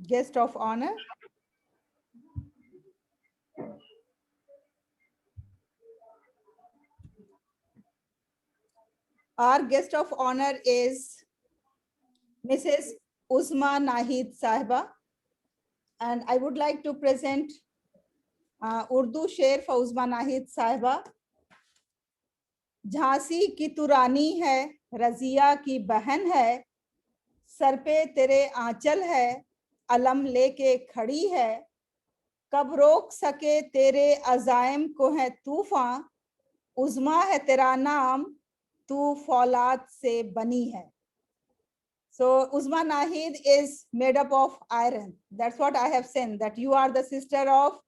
guest of honor. Our guest of honor is Mrs. Uzma Nahid Sahiba, and I would like to present Urdu शेर for Uzma Nahid Sahiba. Jhansi की तू रानी है, रजिया की बहन है, sir पे तेरे आंचल है, अलम लेके खड़ी है, कब रोक सके तेरे अजाइम को है तूफान, उज़्मा है तेरा नाम, तू फौलाद से बनी है. So Uzma Nahid is made up of iron. That's what I have said, that you are the sister of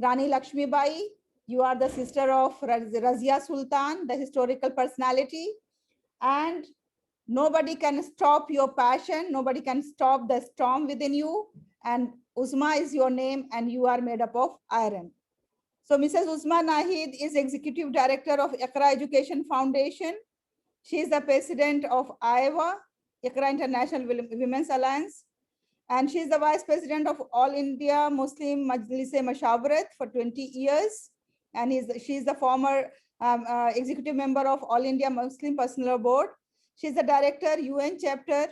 Rani Lakshmi Bai, you are the sister of Razia Sultan, the historical personality, and nobody can stop your passion, nobody can stop the storm within you, and Uzma is your name and you are made up of iron. So Mrs. Uzma Nahid is Executive Director of Iqra Education Foundation. She is the President of Iowa, Iqra International Women's Alliance, and she is the Vice President of All India Muslim Majlis-e Mashawarat for 20 years, and she is the former executive member of All India Muslim Personal Board. She is the Director, UN Chapter,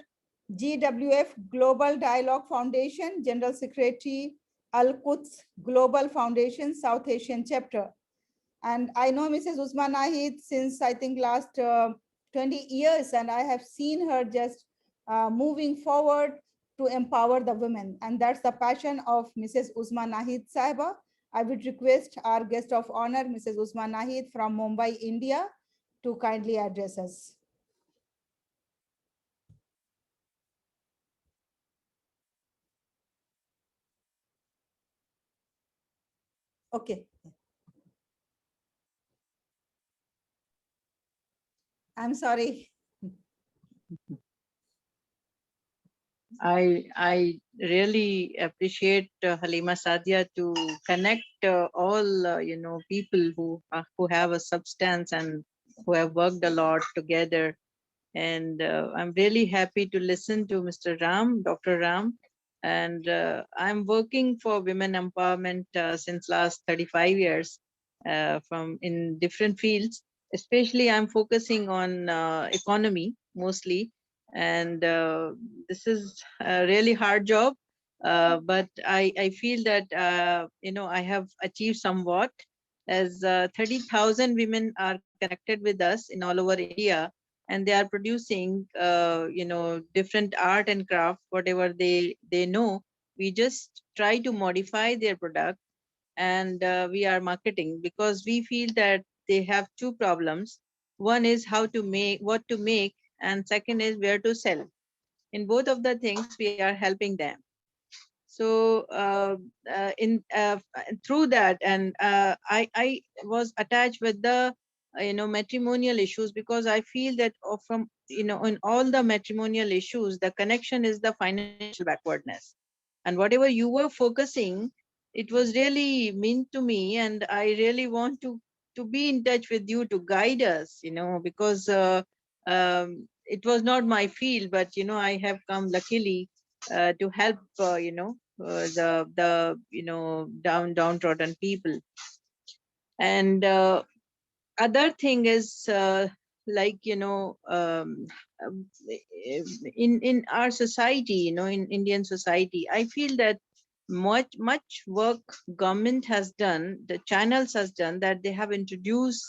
GWF Global Dialogue Foundation, General Secretary, Al-Quds Global Foundation, South Asian Chapter. And I know Mrs. Uzma Nahid since I think last 20 years, and I have seen her just moving forward to empower the women. And that's the passion of Mrs. Uzma Nahid Sahiba. I would request our guest of honor, Mrs. Uzma Nahid from Mumbai, India, to kindly address us. Okay. I'm sorry. I really appreciate Halima Sadia to connect all people who have a substance and who have worked a lot together. And I'm really happy to listen to Mr. Ram, Dr. Ram. And I'm working for women empowerment since last 35 years from in different fields. Especially, I'm focusing on economy mostly, and this is a really hard job. But I feel that I have achieved somewhat, as 30,000 women are connected with us in all over India, and they are producing different art and craft, whatever they know. We just try to modify their product, and we are marketing, because we feel that they have two problems. One is how to make, what to make, and second is where to sell. In both of the things we are helping them. So in through that, and I was attached with the matrimonial issues, because I feel that from in all the matrimonial issues, the connection is the financial backwardness. And whatever you were focusing, it was really mean to me, and I really want to be in touch with you to guide us, because it was not my field, but I have come luckily to help the downtrodden people. And other thing is, like in our society, in Indian society, I feel that much work government has done, the channels has done, that they have introduced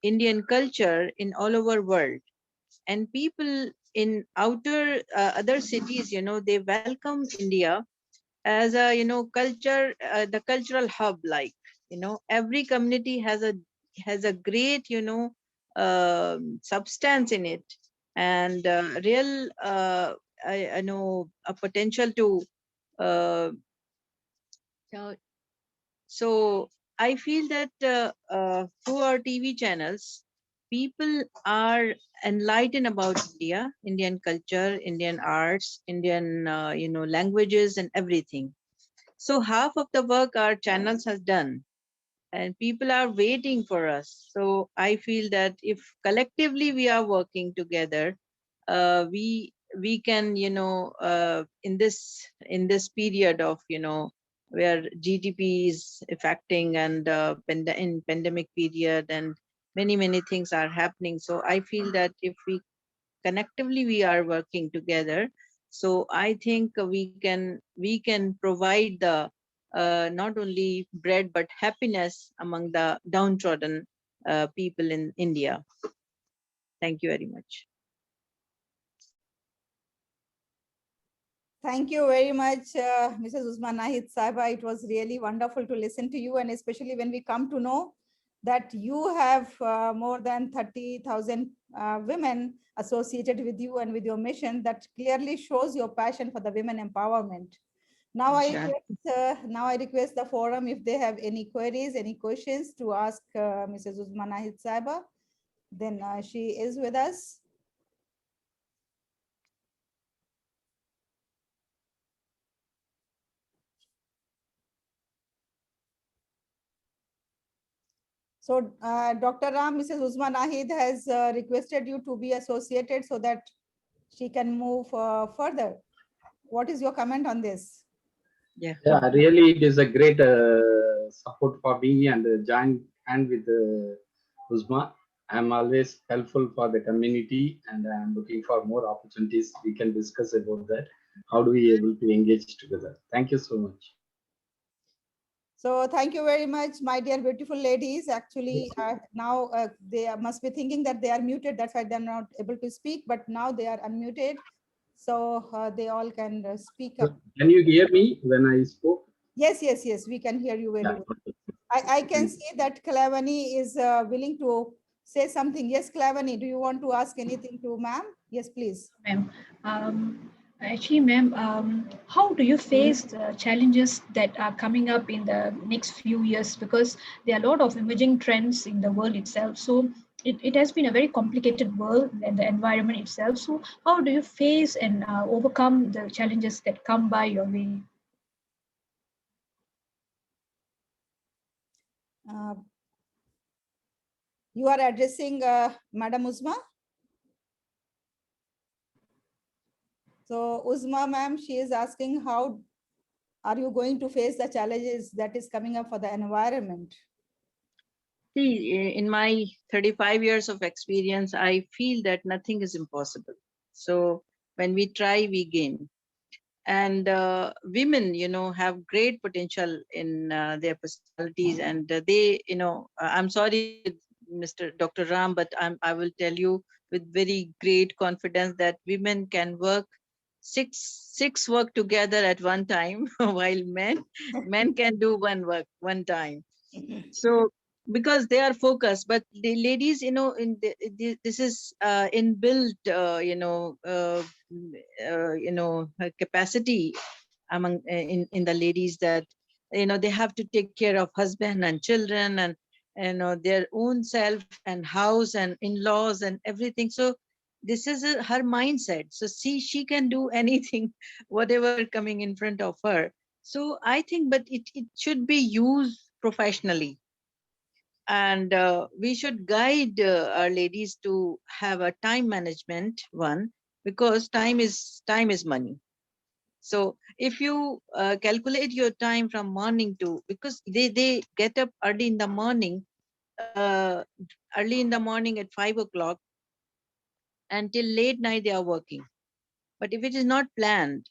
Indian culture in all over world. And people in outer other cities, they welcome India as a culture, the cultural hub. Like every community has a great substance in it, and real I know a potential to uh, so so I feel that through our TV channels, people are enlightened about India, Indian culture, Indian arts, Indian languages, and everything. So half of the work our channels has done, and people are waiting for us. So I feel that if collectively we are working together, we we can, in this period of, where GDP is affecting, and in pandemic period, and many things are happening. So I feel that if we collectively we are working together, so I think we can provide the not only bread but happiness among the downtrodden people in India. Thank you very much. Thank you very much, Mrs. Uzma Nahid Sahiba. It was really wonderful to listen to you, and especially when we come to know that you have more than 30,000 women associated with you and with your mission. That clearly shows your passion for the women empowerment. Now I request the forum if they have any queries, any questions to ask Mrs. Uzma Nahid Sahiba. Then she is with us. So Dr. Ram, Mrs. Uzma Nahid has requested you to be associated so that she can move further. What is your comment on this? Yeah, really, it is a great support for me, and join hand with Uzma. I'm always helpful for the community, and I'm looking for more opportunities. We can discuss about that. How do we able to engage together? Thank you so much. So thank you very much, my dear beautiful ladies. Actually, now they must be thinking that they are muted. That's why they're not able to speak, but now they are unmuted. So they all can speak up. Can you hear me when I spoke? Yes, we can hear you very well. I can see that Kalavani is willing to say something. Yes, Kalavani, do you want to ask anything to ma'am? Yes, please. Ma'am, actually, ma'am, how do you face the challenges that are coming up in the next few years? Because there are a lot of emerging trends in the world itself. So it has been a very complicated world and the environment itself. So how do you face and overcome the challenges that come by your way? You are addressing Madam Uzma? So Uzma ma'am, she is asking how are you going to face the challenges that is coming up for the environment? See, in my 35 years of experience, I feel that nothing is impossible. So when we try, we gain. And women, have great potential in their personalities, and they, I'm sorry, Mr. Dr. Ram, but I will tell you with very great confidence that women can work six work together at one time, while men can do one time. So because they are focused, but the ladies, this is inbuilt, capacity among in the ladies, that they have to take care of husband and children, and their own self and house and in-laws and everything. So this is her mindset. So see, she can do anything, whatever coming in front of her. So I think, but it should be used professionally, and we should guide our ladies to have a time management one, because time is money. So if you calculate your time from morning to, because they get up uh, early in the morning at 5 o'clock, until late night they are working. But if it is not planned,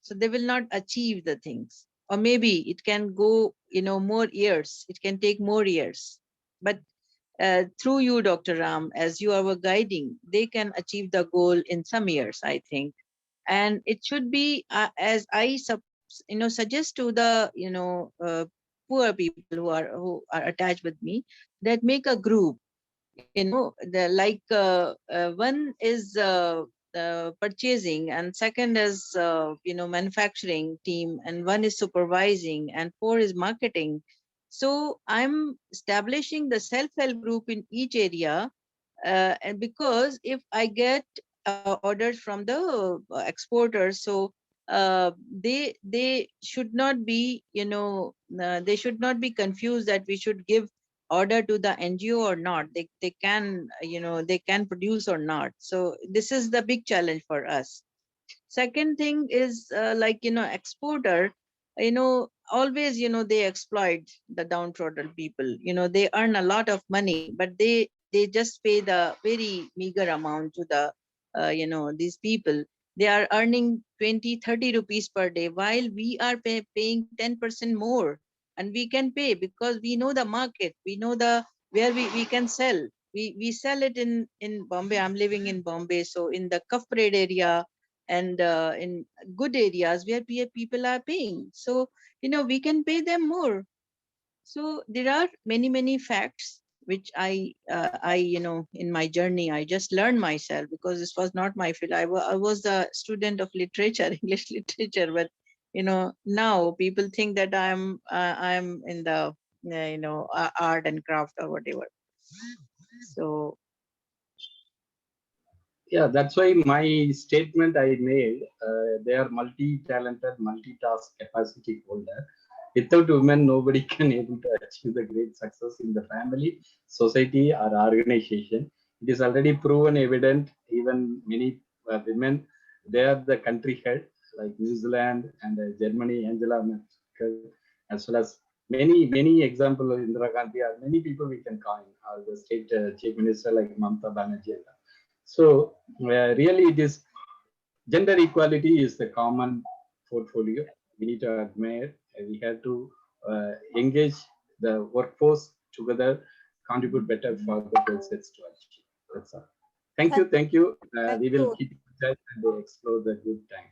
so they will not achieve the things, or maybe it can go, more years, it can take more years. But through you, Dr. Ram, as you are guiding, they can achieve the goal in some years, I think. And it should be, as I suggest to the, poor people who are attached with me, that make a group, one is purchasing, and second is manufacturing team, and one is supervising, and four is marketing. So I'm establishing the self-help group in each area, and because if I get orders from the exporters, so they should not be, they should not be confused that we should give order to the NGO or not. They can, they can produce or not. So this is the big challenge for us. Second thing is like, exporter, always, they exploit the downtrodden people. They earn a lot of money, but they just pay the very meager amount to the, these people. They are earning 20-30 rupees per day, while we are paying 10% more. And we can pay because we know the market, we know the where we can sell. We sell it in Bombay. I'm living in Bombay, so in the Cuff Parade area and in good areas where people are paying. So, we can pay them more. So there are many facts which I in my journey, I just learned myself, because this was not my field. I was the student of literature, English literature, but now people think that I'm in the art and craft or whatever. So Yeah, that's why my statement I made, they are multi-talented, multitask capacity holder. Without women, nobody can able to achieve the great success in the family, society, or organization. It is already proven evident. Even many women, they are the country head, like New Zealand and Germany, Angela Merkel, as well as many examples of Indira Gandhi, or many people we can call, or the state chief minister like Mamata Banerjee. So really, it is gender equality is the common portfolio. We need to admire. We have to engage the workforce together, contribute better for the goal sets to achieve. That's all. Thank you. Thank you. Thank We will you. keep in touch and explore the good time.